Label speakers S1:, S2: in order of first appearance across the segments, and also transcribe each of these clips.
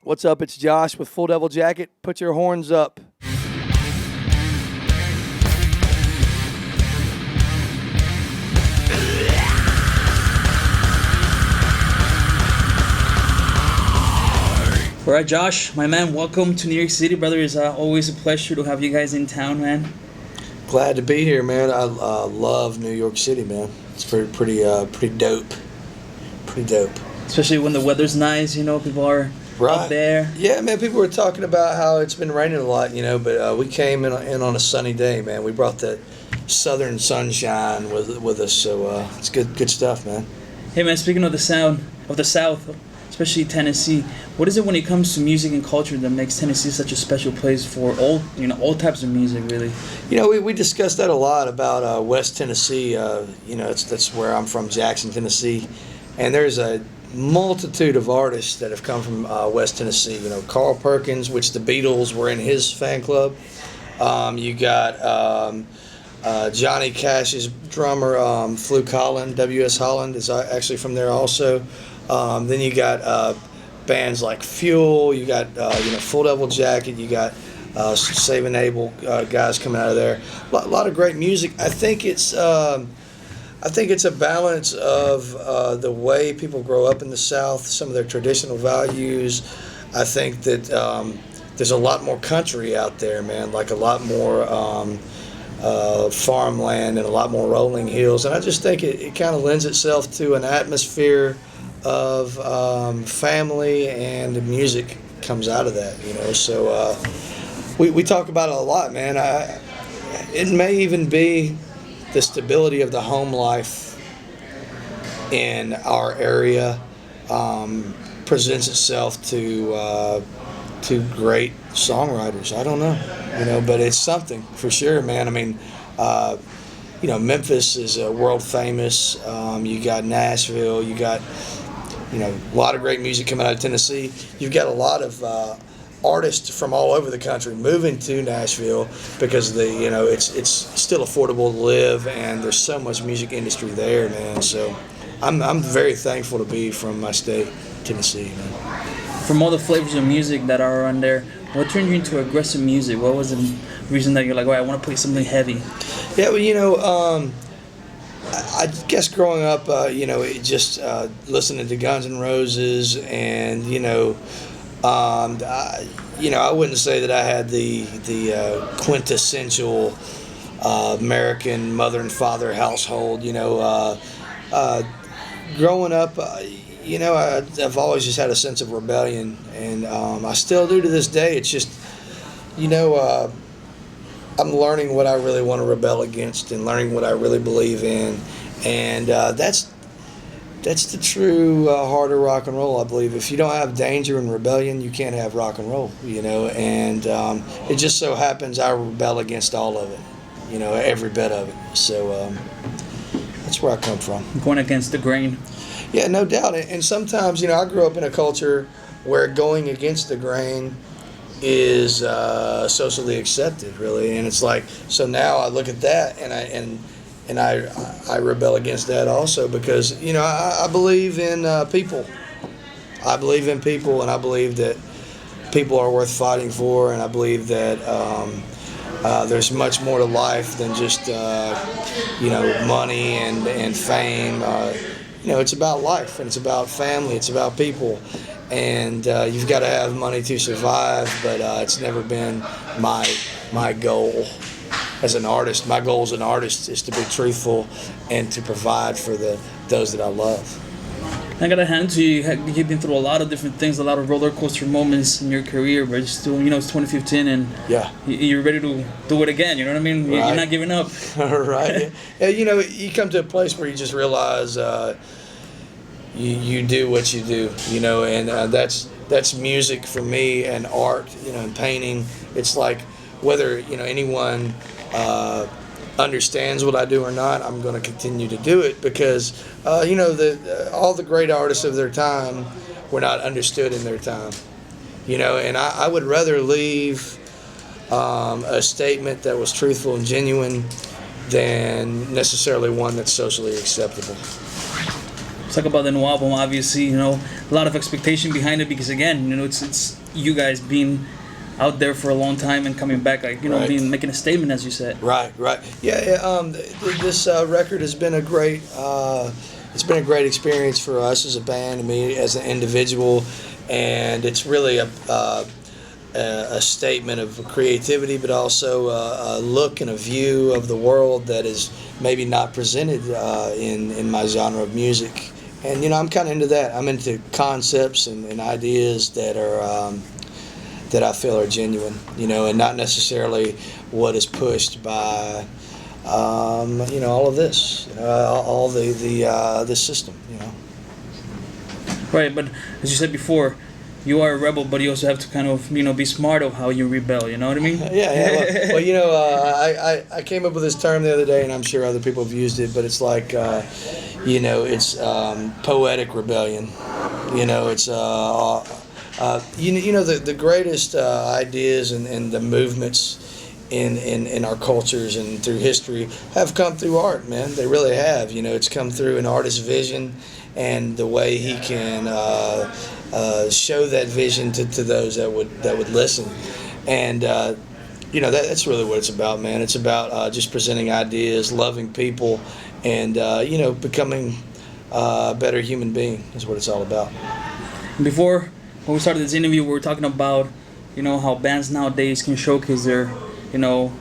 S1: What's up? It's Josh with Full Devil Jacket. Put your horns up.
S2: All right, Josh, my man, welcome to New York City, brother. It's always a pleasure to have you guys in town, man.
S3: Glad to be here, man. I love New York City, man. It's pretty dope. Pretty dope.
S2: Especially when the weather's nice, you know, people are up there.
S3: Yeah, man, people were talking about how it's been raining a lot, you know, but we came in on a sunny day, man. We brought the southern sunshine with us, so it's good stuff, man.
S2: Hey, man, speaking of the sound of the South, especially Tennessee, what is it when it comes to music and culture that makes Tennessee such a special place for all types of music, really?
S3: You know, we discussed that a lot about West Tennessee. You know, that's where I'm from, Jackson, Tennessee, and there's a multitude of artists that have come from West Tennessee. You know, Carl Perkins, which the Beatles were in his fan club. You got Johnny Cash's drummer, Fluke Holland, W.S. Holland is actually from there also. Then you got bands like Fuel. You got Full Devil Jacket. You got Saving Abel guys coming out of there. A lot of great music. I think it's a balance of the way people grow up in the South, some of their traditional values. I think that there's a lot more country out there, man. Like a lot more farmland and a lot more rolling hills. And I just think it kind of lends itself to an atmosphere of family, and the music comes out of that, you know. So we talk about it a lot, man. It may even be the stability of the home life in our area presents itself to great songwriters. I don't know, you know, but it's something for sure, man. I mean, you know, Memphis is world famous. You got Nashville. You got, you know, a lot of great music coming out of Tennessee. You've got a lot of artists from all over the country moving to Nashville because it's still affordable to live, and there's so much music industry there, man. So I'm very thankful to be from my state, Tennessee, man.
S2: From all the flavors of music that are on there, what turned you into aggressive music? What was the reason that you're like, I want to play something heavy?
S3: Yeah, well, you know, I guess growing up, you know, listening to Guns N' Roses, and I wouldn't say that I had the quintessential American mother and father household. You know, growing up, you know, I've always just had a sense of rebellion, and I still do to this day. It's just, you know, I'm learning what I really want to rebel against and learning what I really believe in, and that's the true heart of rock and roll, I believe. If you don't have danger and rebellion, you can't have rock and roll, you know. And it just so happens I rebel against all of it, you know, every bit of it. So that's where I come from.
S2: Going against the grain.
S3: Yeah, no doubt. And sometimes, you know, I grew up in a culture where going against the grain is socially accepted, really. And it's like, so now I look at that and I rebel against that also, because, you know, I believe in people. I believe in people, and I believe that people are worth fighting for, and I believe that there's much more to life than just, you know, money and fame. You know, it's about life, and it's about family, it's about people. And you've got to have money to survive, but it's never been my goal as an artist. My goal as an artist is to be truthful and to provide for those that I love.
S2: I gotta hand to you, you've been through a lot of different things, a lot of roller coaster moments in your career, but it's still, you know, it's 2015, and
S3: yeah,
S2: you're ready to do it again, you know what I mean? Right. You're not giving up.
S3: Right. Yeah, you know, you come to a place where you just realize you do what you do, you know, and that's music for me, and art, you know, and painting. It's like, whether, you know, anyone understands what I do or not, I'm going to continue to do it, because you know, all the great artists of their time were not understood in their time, you know, and I would rather leave a statement that was truthful and genuine than necessarily one that's socially acceptable.
S2: Let's talk about the new album. Obviously, you know, a lot of expectation behind it because again, you know, it's you guys being out there for a long time and coming back, like, you know,
S3: Right.
S2: making a statement, as you said.
S3: Right, right. Yeah, yeah. This record has been a great. It's been a great experience for us as a band, and me as an individual, and it's really a statement of creativity, but also a look and a view of the world that is maybe not presented in my genre of music. And you know, I'm kind of into that. I'm into concepts and ideas that are that I feel are genuine, you know, and not necessarily what is pushed by you know, all of this, all the system, you know.
S2: Right, but as you said before, you are a rebel, but you also have to kind of, you know, be smart of how you rebel. You know what I mean?
S3: Yeah, yeah. Well, you know, I came up with this term the other day, and I'm sure other people have used it, but it's like, you know, it's poetic rebellion. You know, it's you know, the greatest ideas and the movements in our cultures and through history have come through art, man. They really have. You know, it's come through an artist's vision and the way he can show that vision to those that would listen. And you know, that's really what it's about, man. It's about just presenting ideas, loving people, and you know, becoming a better human being is what it's all about.
S2: Before, when we started this interview, we were talking about, you know, how bands nowadays can showcase their, you know,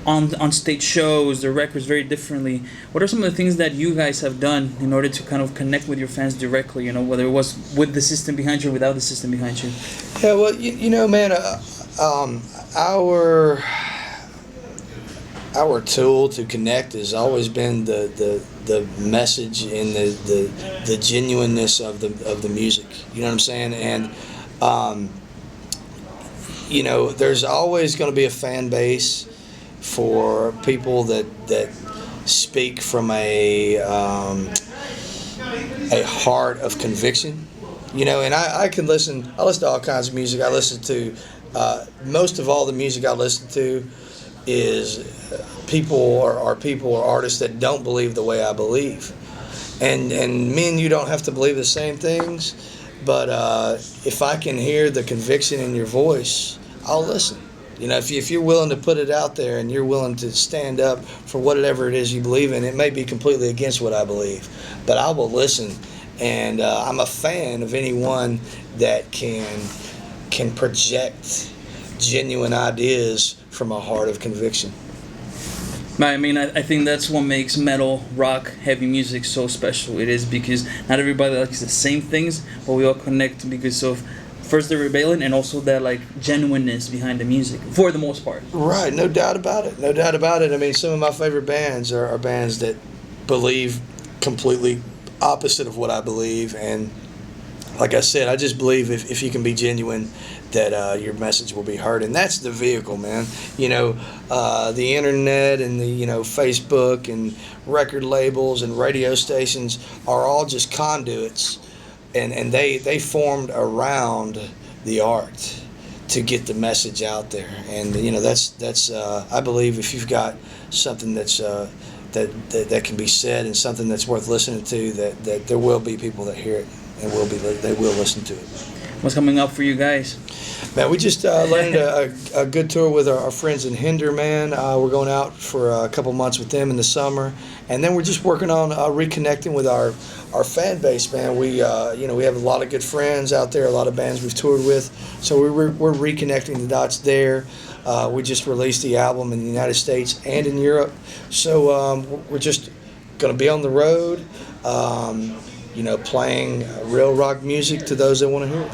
S2: on stage shows, their records very differently. What are some of the things that you guys have done in order to kind of connect with your fans directly, you know, whether it was with the system behind you or without the system behind you?
S3: Yeah, well, you know, man, our tool to connect has always been the message and the genuineness of the music. You know what I'm saying? And you know, there's always going to be a fan base for people that speak from a heart of conviction. You know, and I listen to all kinds of music. I listen to most of all the music I listen to is people or artists that don't believe the way I believe. And me and you don't have to believe the same things, but if I can hear the conviction in your voice, I'll listen. You know, if you're willing to put it out there and you're willing to stand up for whatever it is you believe in, it may be completely against what I believe, but I will listen. And I'm a fan of anyone that can project genuine ideas from a heart of conviction.
S2: I mean, I think that's what makes metal, rock, heavy music so special. It is because not everybody likes the same things, but we all connect because of first the rebellion and also that like genuineness behind the music for the most part.
S3: Right, no doubt about it. No doubt about it. I mean, some of my favorite bands are bands that believe completely opposite of what I believe, and like I said, I just believe if you can be genuine, that your message will be heard, and that's the vehicle, man. You know, the internet and the, you know, Facebook and record labels and radio stations are all just conduits, and they formed around the art to get the message out there. And you know, that's I believe if you've got something that's that can be said and something that's worth listening to, that there will be people that hear it and they will listen to it.
S2: What's coming up for you guys?
S3: Man, we just landed a good tour with our friends in Hinder, man. We're going out for a couple months with them in the summer, and then we're just working on reconnecting with our fan base, man. We you know, we have a lot of good friends out there, a lot of bands we've toured with, so we're reconnecting the dots there. We just released the album in the United States and in Europe, so we're just going to be on the road, you know, playing real rock music to those that want to hear it.